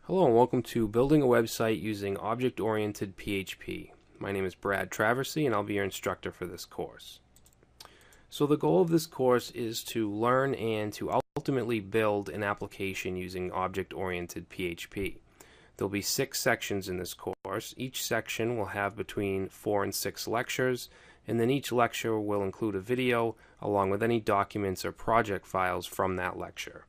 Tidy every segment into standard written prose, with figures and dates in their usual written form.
Hello and welcome to Building a Website Using Object-Oriented PHP. My name is Brad Traversy and I'll be your instructor for this course. So the goal of this course is to learn and to ultimately build an application using Object-Oriented PHP. There'll be 6 sections in this course. Each section will have between 4 and 6 lectures, and then each lecture will include a video along with any documents or project files from that lecture.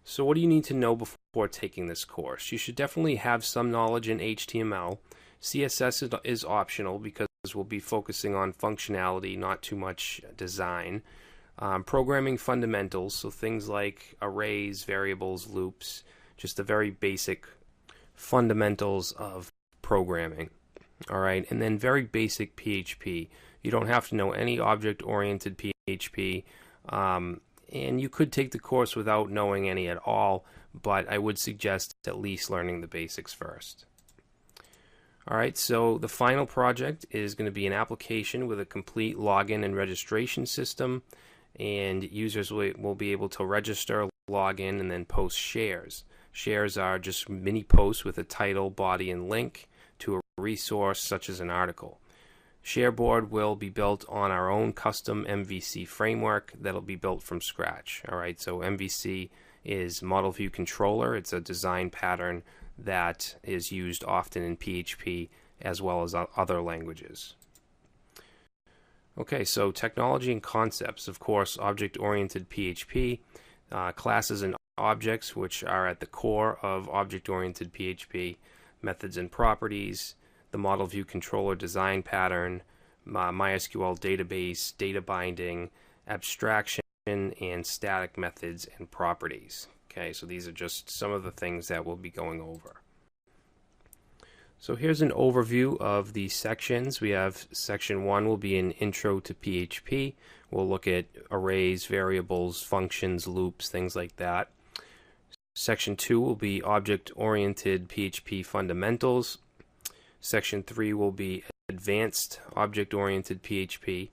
So what do you need to know before taking this course? You should definitely have some knowledge in HTML. CSS is optional because we'll be focusing on functionality, not too much design. Programming fundamentals, so things like arrays, variables, loops, just the very basic fundamentals of programming. Alright, and then very basic PHP. You don't have to know any object-oriented PHP. And you could take the course without knowing any at all, but I would suggest at least learning the basics first. Alright, so the final project is going to be an application with a complete login and registration system, and users will be able to register, log in, and then post shares. Shares are just mini posts with a title, body, and link to a resource such as an article. Shareboard will be built on our own custom MVC framework that'll be built from scratch. Alright, so MVC is Model View Controller. It's a design pattern that is used often in PHP as well as other languages. Okay, so technology and concepts. Of course, object-oriented PHP, classes and objects, which are at the core of object-oriented PHP, methods and properties, the Model View Controller design pattern, MySQL database, data binding, abstraction, and static methods and properties. Okay, so these are just some of the things that we'll be going over. So here's an overview of the sections. We have section 1 will be an intro to PHP. We'll look at arrays, variables, functions, loops, things like that. Section 2 will be object-oriented PHP fundamentals. Section 3 will be advanced object-oriented PHP.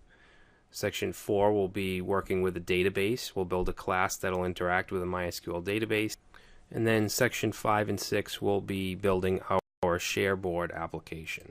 Section 4 will be working with a database. We'll build a class that will interact with a MySQL database. And then section 5 and 6 will be building our Shareboard application.